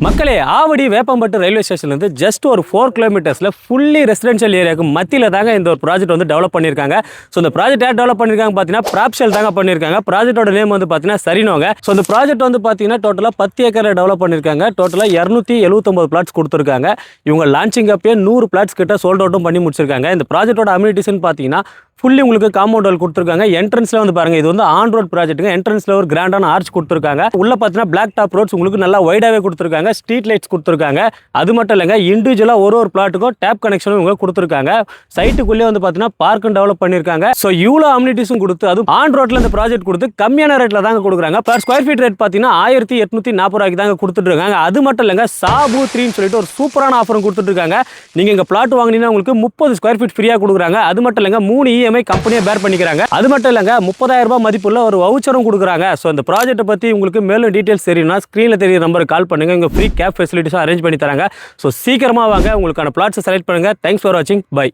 மக்களே ஆவடி வேப்பம்பட்டு ரயில்வே ஸ்டேஷன்லேருந்து ஜஸ்ட் ஒரு 4 கிலோமீட்டர்ஸில் ஃபுல்லி ரெசிடென்ஷியல் ஏரியாவுக்கு மத்தியில் தாங்க இந்த ஒரு ப்ராஜெக்ட் வந்து டெவலப் பண்ணியிருக்காங்க. ஸோ இந்த ப்ராஜெக்ட் யார் டெவலப் பண்ணியிருக்காங்க பார்த்தீங்கன்னா ப்ராப்ஷல் தாங்க பண்ணியிருக்காங்க. ப்ராஜெக்டோட நேம் வந்து பார்த்தீங்கன்னா சரினோங்க. ஸோ இந்த ப்ராஜெக்ட் வந்து பார்த்தீங்கன்னா டோட்டலாக 10 ஏக்கரில் டெவலப் பண்ணியிருக்காங்க. டோட்டலாக 279 பிளாட்ஸ் கொடுத்துருக்காங்க. இவங்க லான்ச்சிங் அப்பயே 100 பிளாட்ஸ் கிட்ட சோல்ட் அவுட்டும் பண்ணி முடிச்சிருக்காங்க. இந்த ப்ராஜெக்டோட அம்யூனிட்டிஸ்னு பார்த்தீங்கன்னா ஃபுல்லி உங்களுக்கு காம்பவுண்ட் வால் கொடுத்துருக்காங்க. என்ட்ரன்ஸ்ல வந்து பாருங்க, இது வந்து ஆன் ரோட் ப்ராஜெக்ட்டுங்க. என்ட்ரன்ஸ்ல ஒரு கிராண்டான ஆர்ச் கொடுத்துருக்காங்க. உள்ள பார்த்தீங்கன்னா பிளாக் டாப் ரோட்ஸ் உங்களுக்கு நல்லா வைடாவே கொடுத்துருக்காங்க. ஸ்ட்ரீட் லைட்ஸ் கொடுத்துருக்காங்க. அது மட்டும் இல்லைங்க, இண்டிவிஜுவலா ஒரு பிளாட்டுக்கும் டேப் கனெக்ஷனும் இவங்க கொடுத்துருக்காங்க. சைட்டுக்குள்ளே வந்து பார்த்தீங்கன்னா பார்க்கும் டெவலப் பண்ணியிருக்காங்க. ஸோ இவ்வளோ அம்யூனிட்டிஸும் கொடுத்து அதுவும் ஆன் ரோட்ல இந்த ப்ராஜெக்ட் கொடுத்து கம்மியான ரேட்ல தாங்க கொடுக்குறாங்க. பர் ஸ்கொயர் ஃபீட் ரேட் பார்த்தீங்கன்னா 1840 ரூபாய்க்கு தாங்க கொடுத்துட்டு இருக்காங்க. அது மட்டும் இல்லைங்க, சாபு 3ன்னு சொல்லிட்டு ஒரு சூப்பரான ஆஃபரும் கொடுத்துட்டு இருக்காங்க. நீங்க இங்க பிளாட் வாங்கினீங்கன்னா உங்களுக்கு 30 ஸ்கொயர் ஃபீட் ஃப்ரீயா கொடுக்குறாங்க. அது மட்டும் இல்லைங்க, 3 இஎம்ஐ கம்பெனியை பேர் பண்ணிக்கிறாங்க. அது மட்டும் இல்லைங்க, 30,000 ரூபாய் மதிப்புள்ள ஒரு வவுச்சரும் கொடுக்குறாங்க. ஸோ இந்த ப்ராஜெக்ட்டை பத்தி உங்களுக்கு மேலும் டீடைல்ஸ் தெரியும்னா ஸ்க்ரீன்ல தெரியுற நம்பருக்கு கால் பண்ணுங்க. இங்க ஃப்ரீ கேப் ஃபெசிலிட்டிஸும் அரேஞ்ச் பண்ணி தராங்க. ஸோ சீக்கிரமா வாங்க, உங்களுக்கான பிளாட்ஸை செலக்ட் பண்ணுங்க. தேங்க்ஸ் ஃபார் வாட்சிங். பை.